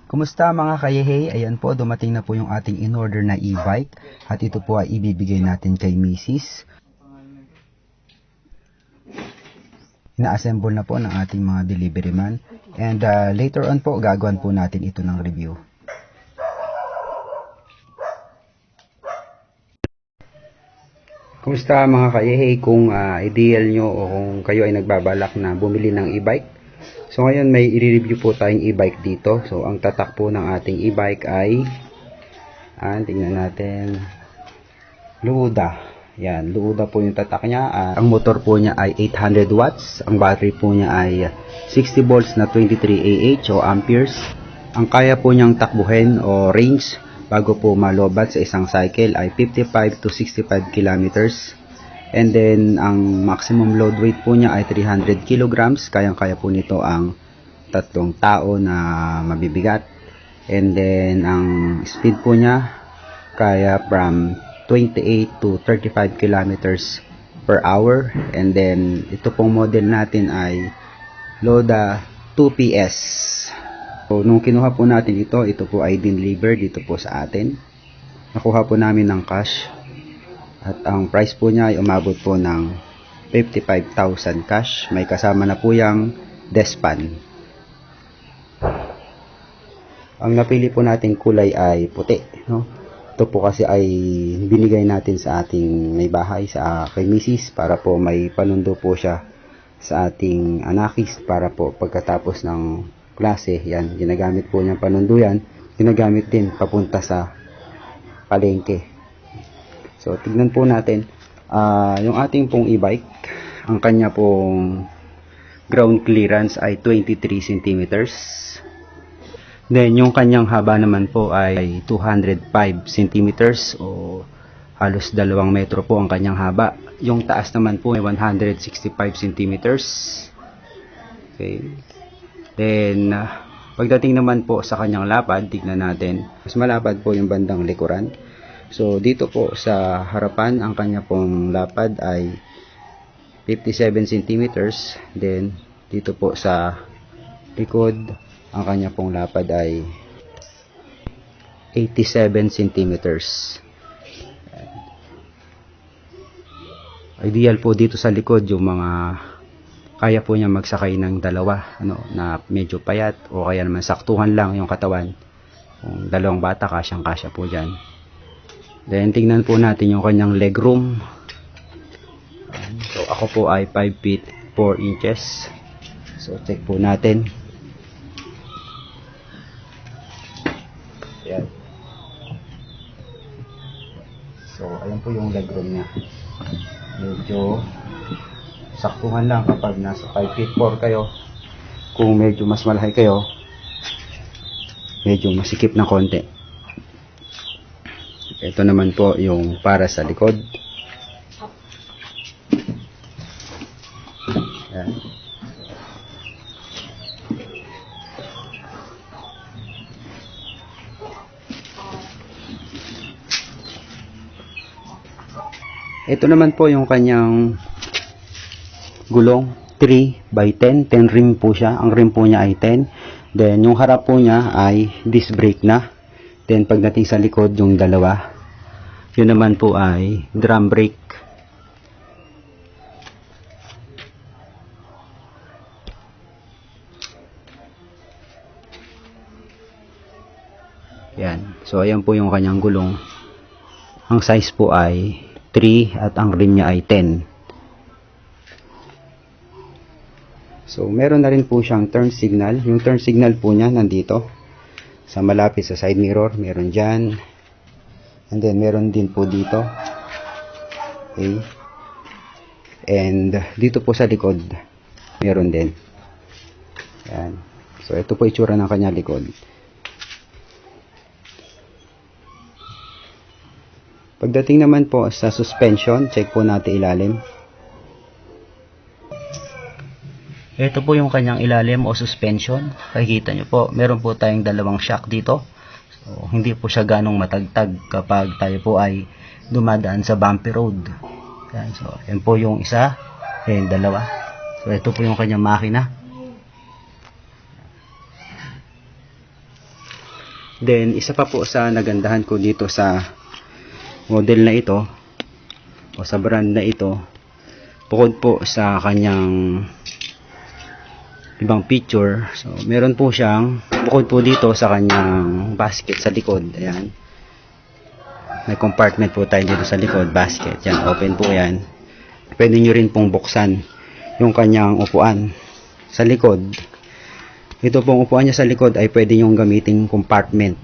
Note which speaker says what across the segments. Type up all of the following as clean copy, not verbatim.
Speaker 1: Kumusta mga kayehey? Ayan po, dumating na po yung ating in-order na e-bike at ito po ay ibibigay natin kay Mrs. Ina-assemble na po ng ating mga delivery man and later on po gagawin po natin ito ng review. Kumusta mga kayehey? Kung ideal nyo o kung kayo ay nagbabalak na bumili ng e-bike, so ngayon may i-review po tayong e-bike dito. So ang tatak po ng ating e-bike ay tingnan natin, Luda. Yan, Luda po yung tatak niya. Ang motor po niya ay 800 watts. Ang battery po niya ay 60 volts na 23 Ah o amperes. Ang kaya po niyang takbuhin o range bago po malobat sa isang cycle ay 55 to 65 kilometers. And then, ang maximum load weight po niya ay 300 kilograms. Kayang-kaya po nito ang 3 tao na mabibigat. And then, ang speed po niya, kaya from 28 to 35 kilometers per hour. And then, ito pong model natin ay Loda 2PS. So, nung kinuha po natin ito po ay deliver dito po sa atin. Nakuha po namin ng cash. At ang price po niya ay umabot po ng 55,000 cash. May kasama na po yung Despan. Ang napili po nating kulay ay puti. No? Ito po kasi ay binigay natin sa ating may bahay, sa kay Mrs. para po may panundo po siya sa ating anakis para po pagkatapos ng klase. Yan, ginagamit po niyang panundo yan. Ginagamit din papunta sa palengke. So, tignan po natin, yung ating pong e-bike, ang kanya pong ground clearance ay 23 centimeters. Then, yung kanyang haba naman po ay 205 centimeters o halos 2 metro po ang kanyang haba. Yung taas naman po ay 165 centimeters. Okay. Then, pagdating naman po sa kanyang lapad, tignan natin, mas malapad po yung bandang likuran. So, dito po sa harapan, ang kanya pong lapad ay 57 centimeters. Then, dito po sa likod, ang kanya pong lapad ay 87 centimeters. Ideal po dito sa likod yung mga kaya po niya magsakay ng dalawa, na medyo payat o kaya naman saktuhan lang yung katawan. Kung dalawang bata, kasyang-kasya po dyan. Then, tingnan po natin yung kanyang legroom. So, ako po ay 5 feet 4 inches. So, check po natin. Ayan. So, ayan po yung legroom niya. Medyo saktuhan lang kapag nasa 5 feet 4 kayo. Kung medyo mas malaki kayo, medyo masikip na konti. Ito naman po yung para sa likod. Ayan. Ito naman po yung kanyang gulong 3x10. 10 rim po siya. Ang rim po niya ay 10. Then yung harap po niya ay disc brake na. Then, pagdating sa likod, yung dalawa, yun naman po ay drum brake. Yan. So, ayan po yung kanyang gulong. Ang size po ay 3 at ang rim niya ay 10. So, meron na rin po siyang turn signal. Yung turn signal po niya nandito. Sa malapit sa side mirror, meron dyan. And then, meron din po dito. Okay. And, dito po sa likod, meron din. Yan. So, ito po itsura ng kanya likod. Pagdating naman po sa suspension, check po natin ilalim. Ito po yung kanyang ilalim o suspension. Nakikita nyo po, meron po tayong dalawang shock dito. So, hindi po siya ganong matagtag kapag tayo po ay dumadaan sa bumpy road. Yan, so, yan po yung isa, and dalawa. So, ito po yung kanyang makina. Then, isa pa po sa nagandahan ko dito sa model na ito o sa brand na ito, bukod po sa kanyang ibang feature, so meron po siyang, bukod po dito sa kanyang basket sa likod, ayan, may compartment po tayo dito sa likod, basket, yan, open po yan. Pwede nyo rin pong buksan yung kanyang upuan sa likod. Ito pong upuan niya sa likod ay pwede nyo gamitin compartment.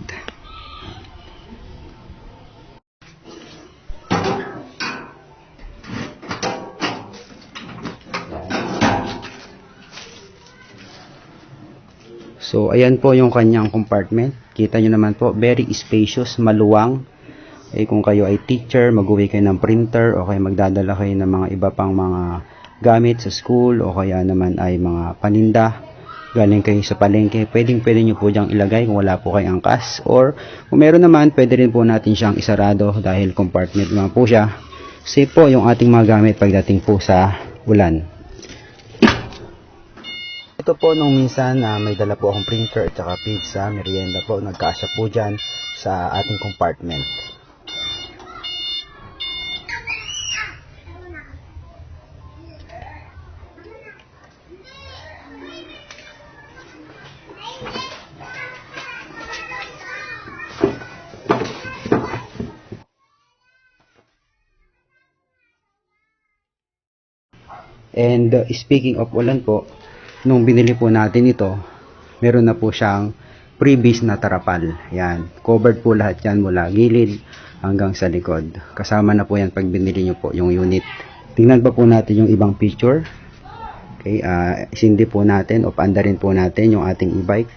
Speaker 1: So, ayan po yung kanyang compartment. Kita nyo naman po, very spacious, maluwang. Kung kayo ay teacher, mag-uwi kayo ng printer, o kaya magdadala kayo ng mga iba pang mga gamit sa school, o kaya naman ay mga paninda, galing kayo sa palengke, pwede nyo po diyang ilagay kung wala po kayong angkas. Or, kung meron naman, pwede rin po natin siyang isarado dahil compartment naman po siya. Safe po yung ating mga gamit pagdating po sa ulan. Ito po nung minsan may dala po akong printer at saka pizza, merienda po, nagkasya po dyan sa ating compartment. And speaking of ulan po, nung binili po natin ito, meron na po siyang freebies na tarapal. Yan, covered po lahat yan mula gilid hanggang sa likod. Kasama na po yan pag binili nyo po yung unit. Tingnan pa po natin yung ibang picture. Okay, isindi po natin o paandarin po natin yung ating e-bike.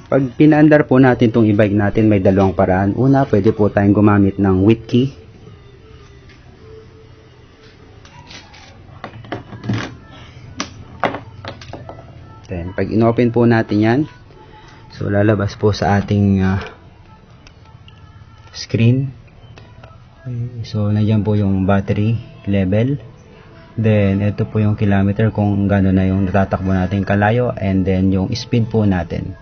Speaker 1: Pag pinaandar po natin itong e-bike natin, may dalawang paraan. Una, pwede po tayong gumamit ng with key. Then, pag inopen po natin yan, so lalabas po sa ating screen. Okay, so, nandiyan po yung battery level. Then, ito po yung kilometer kung gano'n na yung natatakbo natin kalayo. And then, yung speed po natin.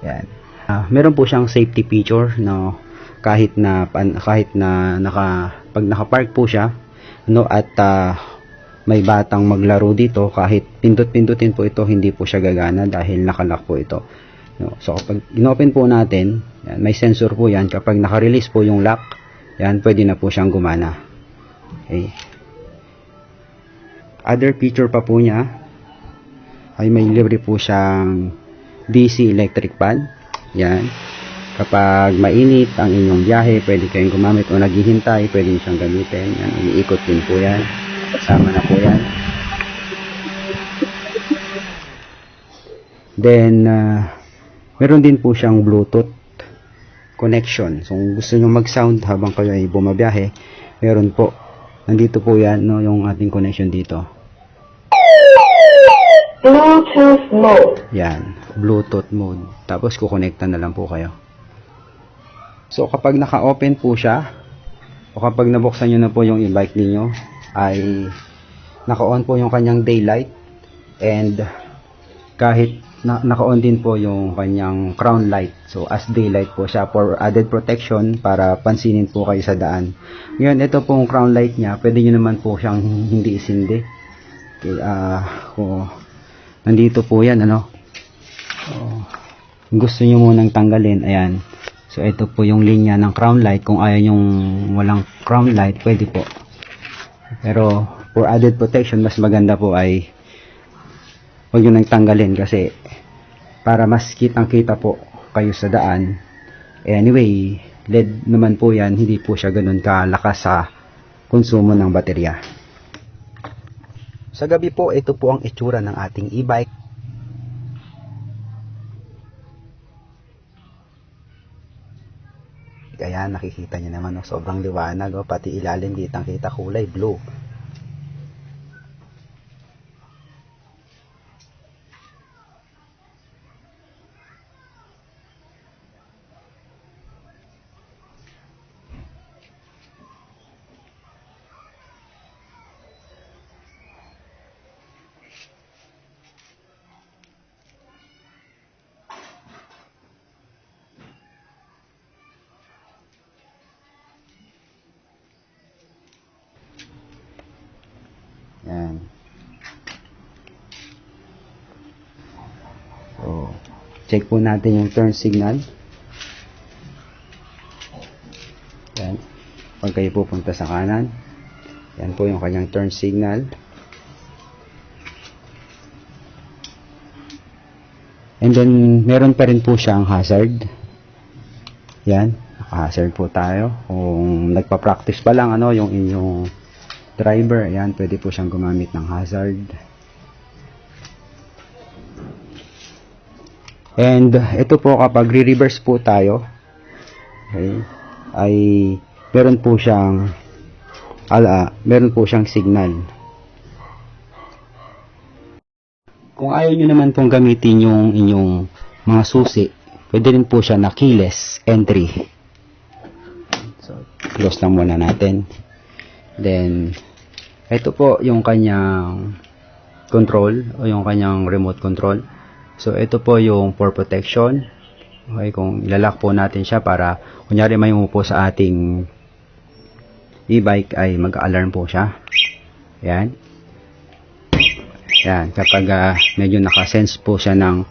Speaker 1: Yan. Meron po siyang safety feature no, kahit na pag nakapark po siya no, at may batang maglaro dito, kahit pindot-pindutin po ito, hindi po siya gagana dahil nakalock po ito. No, so kapag inopen po natin, yan, may sensor po yan, kapag naka-release po yung lock, yan, pwede na po siyang gumana. Okay. Other feature pa po niya ay may libre po siyang DC electric fan. Yan. Kapag mainit ang inyong biyahe, pwede kayong gumamit o naghihintay, pwede nyo siyang gamitin. Yan, umiikot din po yan. Kasama na po yan. Then, meron din po siyang Bluetooth connection. So, kung gusto nyo mag-sound habang kayo ay bumabiyahe, meron po. Nandito po yan, no, yung ating connection dito. Bluetooth mode. Yan, Bluetooth mode. Tapos, kukonekta na lang po kayo. So, kapag naka-open po siya, o kapag nabuksan nyo na po yung e-bike niyo, ay naka-on po yung kanyang daylight, and kahit naka-on din po yung kanyang crown light. So, as daylight po siya for added protection para pansinin po kayo sa daan. Ngayon, ito pong crown light niya, pwede nyo naman po siyang hindi isindi. Okay, nandito po yan, ano. Gusto nyo munang tanggalin, ayan. So, ito po yung linya ng crown light. Kung ayaw yung walang crown light, pwede po. Pero, for added protection, mas maganda po ay huwag nyo nang tanggalin kasi para mas kitang-kita po kayo sa daan. Anyway, LED naman po yan, hindi po siya ganun kalakas sa konsumo ng baterya. Sa gabi po, ito po ang itsura ng ating e-bike. Kaya nakikita nyo naman, sobrang liwanag, pati ilalim kitang-kita, kulay blue. check po natin yung turn signal. Yan. Pag kayo pupunta sa kanan, yan po yung kanyang turn signal. And then, meron pa rin po siyang hazard. Yan. Naka-hazard po tayo. Kung nagpa-practice pa lang, yung inyong driver, yan, pwede po siyang gumamit ng hazard. And, ito po kapag re-reverse po tayo, okay, ay meron po siyang signal. Kung ayaw nyo naman pong gamitin yung inyong mga susi, pwede rin po siya na keyless entry. So, close lang muna natin. Then, ito po yung kanyang control o yung kanyang remote control. So, ito po yung for protection. Okay, kung ilalak po natin siya para kunyari may umupo sa ating e-bike ay mag-alarm po siya. Yan. Yan, kapag medyo naka-sense po siya ng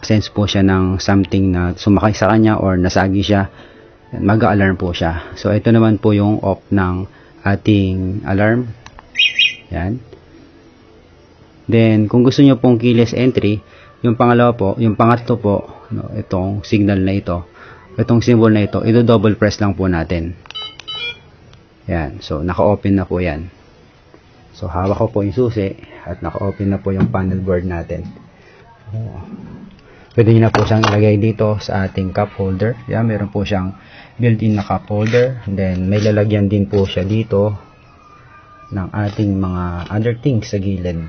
Speaker 1: something na sumakay sa kanya or nasagi siya, mag-alarm po siya. So ito naman po yung off ng ating alarm. Yan. Then kung gusto niyo pong keyless entry, yung pangatlo po, itong signal na ito, itong symbol na ito, double press lang po natin. Yan, so naka-open na po yan. So, hawak ko po yung susi at naka-open na po yung panel board natin. Pwede nyo na po siyang ilagay dito sa ating cup holder. Yan, meron po siyang built-in na cup holder. And then, may lalagyan din po siya dito ng ating mga other things sa gilid.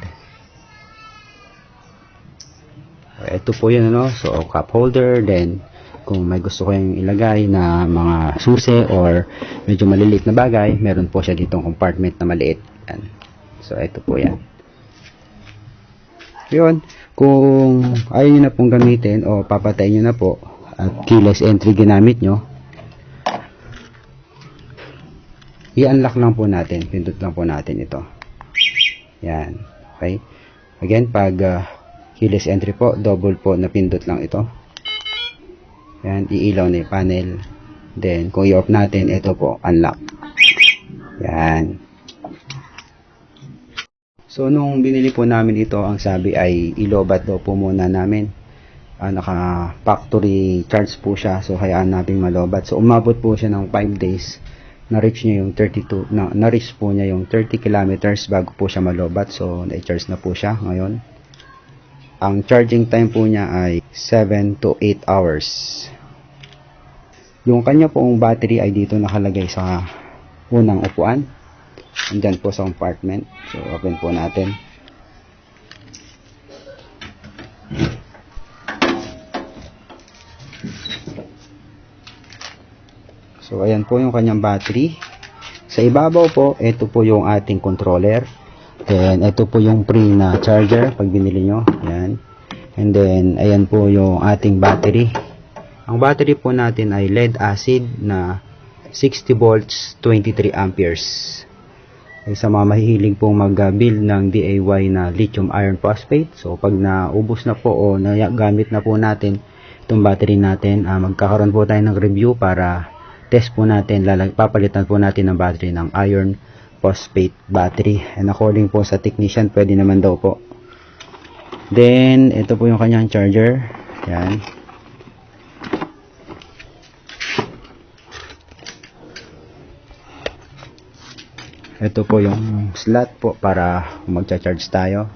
Speaker 1: Ito po yun, So, cup holder. Then, kung may gusto kayong ilagay na mga susi or medyo maliliit na bagay, meron po siya ditong compartment na maliit. Yan. So, ito po yan. Yun, kung ayaw nyo na pong gamitin o papatayin nyo na po at keyless entry ginamit nyo, i-unlock lang po natin. Pindot lang po natin ito. Yan. Okay. Again, pag keyless entry po, double po na pindot lang ito. Yan, iilaw na yung panel. Then, kung i-off natin, ito po, unlock. Yan. So, nung binili po namin ito, ang sabi ay ilobat daw po muna namin. Naka-factory charge po siya. So, hayaan natin malobat. So, umabot po siya ng 5 days. Na-reach niya yung 30 kilometers bago po siya malobat. So, na-charge na po siya ngayon. Ang charging time po niya ay 7 to 8 hours. Yung kanya pong battery ay dito nakalagay sa unang upuan. Andyan po sa compartment. So, open po natin. So, ayan po yung kanyang battery. Sa ibabaw po, ito po yung ating controller. Then, ito po yung free na charger pag binili nyo. Ayan. And then, ayan po yung ating battery. Ang battery po natin ay lead acid na 60 volts, 23 amperes. Sa mga mahihilig pong mag-build ng DIY na lithium iron phosphate. So, pag naubos na po o nagamit na po natin itong battery natin, magkakaroon po tayo ng review para test po natin, papalitan po natin ng battery ng iron phosphate battery. And according po sa technician, pwede naman daw po. Then, ito po yung kanyang charger. Yan. Ito po yung slot po para magcha-charge tayo.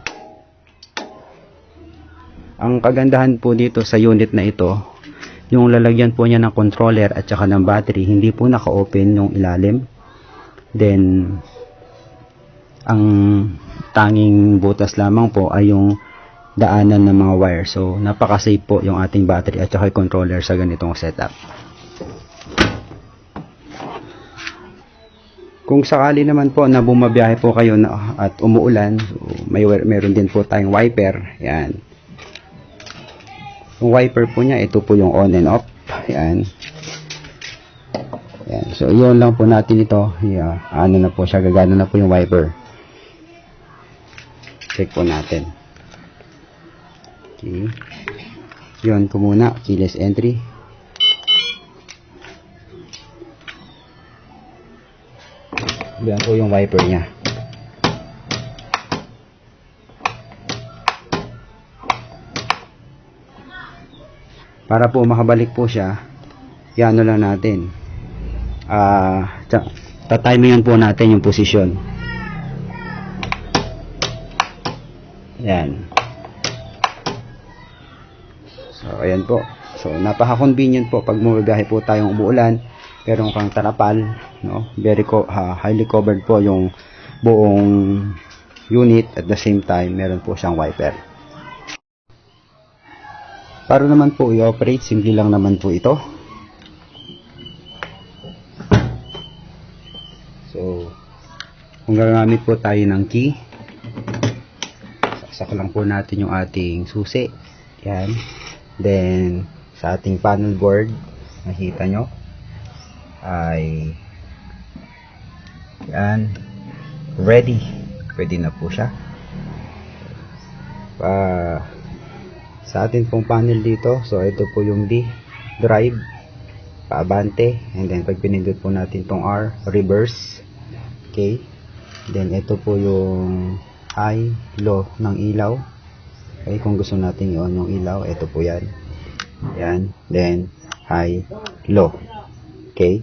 Speaker 1: Ang kagandahan po dito sa unit na ito, yung lalagyan po niya ng controller at saka ng battery, hindi po naka-open yung ilalim. Then, ang tanging butas lamang po ay yung daanan ng mga wire. So, napaka-safe po yung ating battery at saka yung controller sa ganitong setup. Kung sakali naman po na bumabiyahe po kayo at umuulan, so meron din po tayong wiper. Yan. Yung wiper po niya, ito po yung on and off. Yan. Yan. So, yun lang po natin ito. Yeah. Ano na po siya, gagana na po yung wiper. Check po natin. Okay. Yun ko muna, keyless entry. Yan po yung wiper niya. Para po makabalik po siya, yan lang natin. Tatimingan po natin yung posisyon. Yan. So, ayan po. So, napaka-convenient po pag bumibiyahe po tayong umuulan, pero kang tarapal, no? Highly covered po yung buong unit. At the same time, meron po siyang wiper. Para naman po i-operate, simple lang naman po ito. So, kung gagamit po tayo ng key, saksak lang po natin yung ating susi. Yan. Then, sa ating panel board, nakita nyo, ay, yan, ready. Pwede na po siya. Sa atin pong panel dito, so ito po yung D, drive, paabante, and then pag pinindot po natin tong R, reverse. Okay, then ito po yung high, low ng ilaw. Okay, kung gusto natin i-on yung ilaw, ito po yan. Yan, then high, low. Okay,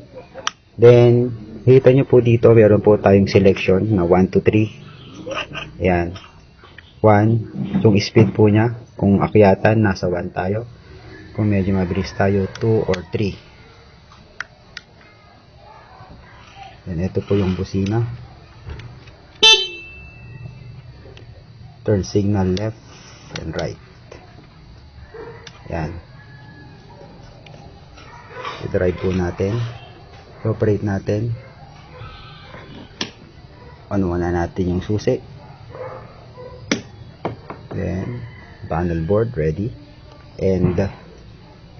Speaker 1: then kita nyo po dito, meron po tayong selection na 1 to 3. Yan, 1, yung speed po niya. Kung akyatan, nasa 1 tayo. Kung medyo mabilis tayo, 2 or 3. Then, ito po yung busina. Turn signal left and right. Yan. I-drive po natin. I-operate natin. On muna natin yung susi. Then, panel board ready, and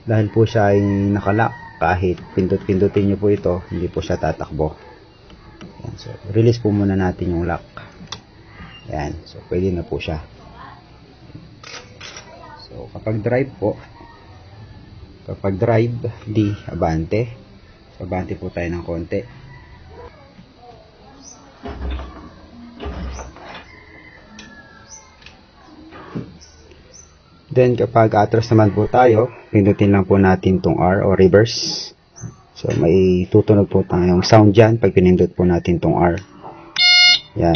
Speaker 1: dahil po siya ay nakalock, kahit pindot-pindutin nyo po ito, hindi po siya tatakbo. Yan, so release po muna natin yung lock. Yan, so pwede na po siya. So kapag drive D, abante. So abante po tayo ng konti. Then, kapag atras naman po tayo, pindutin lang po natin tong R o reverse. So, may tutunog po tayong sound dyan pag pinindot po natin tong R. Yan.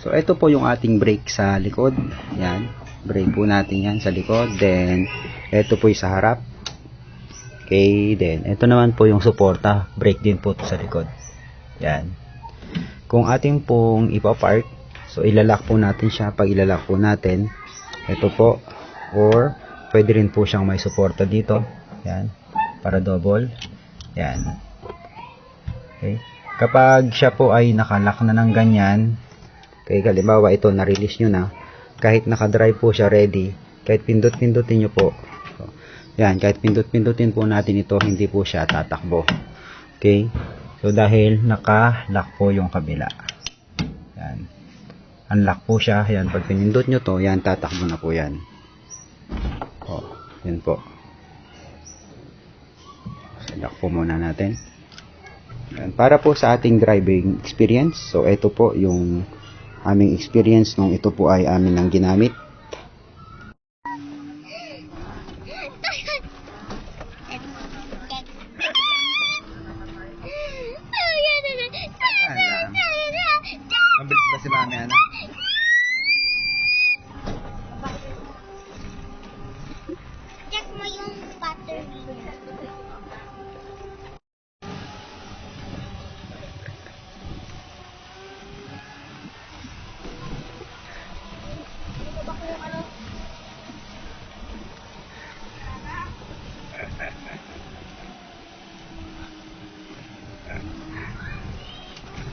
Speaker 1: So, ito po yung ating brake sa likod. Yan. Brake po natin yan sa likod. Then, ito po yung sa harap. Okay, then, ito naman po yung suporta. Brake din po sa likod. Yan. Kung ating pong ipapark, so ilalak po natin siya. Pag ilalak po natin, ito po, or pwede rin po siyang may suporta dito. Yan. Para double. Yan. Okay. Kapag siya po ay nakalak na ng ganyan, okay, halimbawa ito, na-release nyo na, kahit nakadrive po siya ready, kahit pindot-pindutin nyo po, yan, kahit pindot-pindutin po natin ito, hindi po siya tatakbo. Okay? So, dahil naka-lock po yung kabila. Yan. Unlock po siya. Yan, pag pinindot nyo to, yan, tatakbo na po yan. O, yan po. So, lock po muna natin. Yan. Para po sa ating driving experience, so, ito po yung aming experience nung ito po ay amin nang ginamit. Mabilis ba si mami, anak?
Speaker 2: Check mo yung battery niya.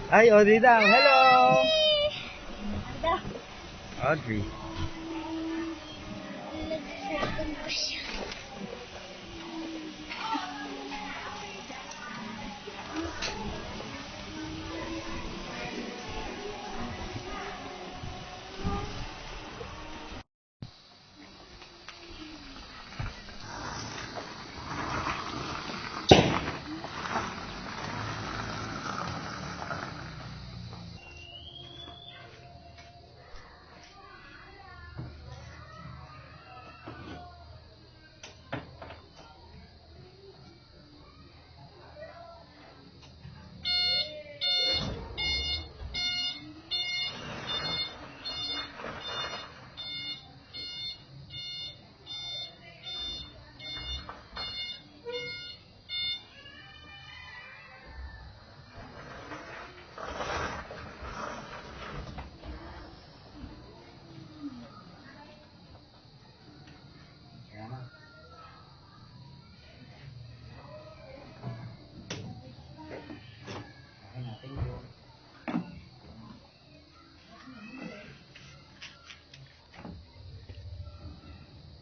Speaker 1: Ay, Audrey daw. Hello! Audrey.
Speaker 2: Nag-circle pa siya.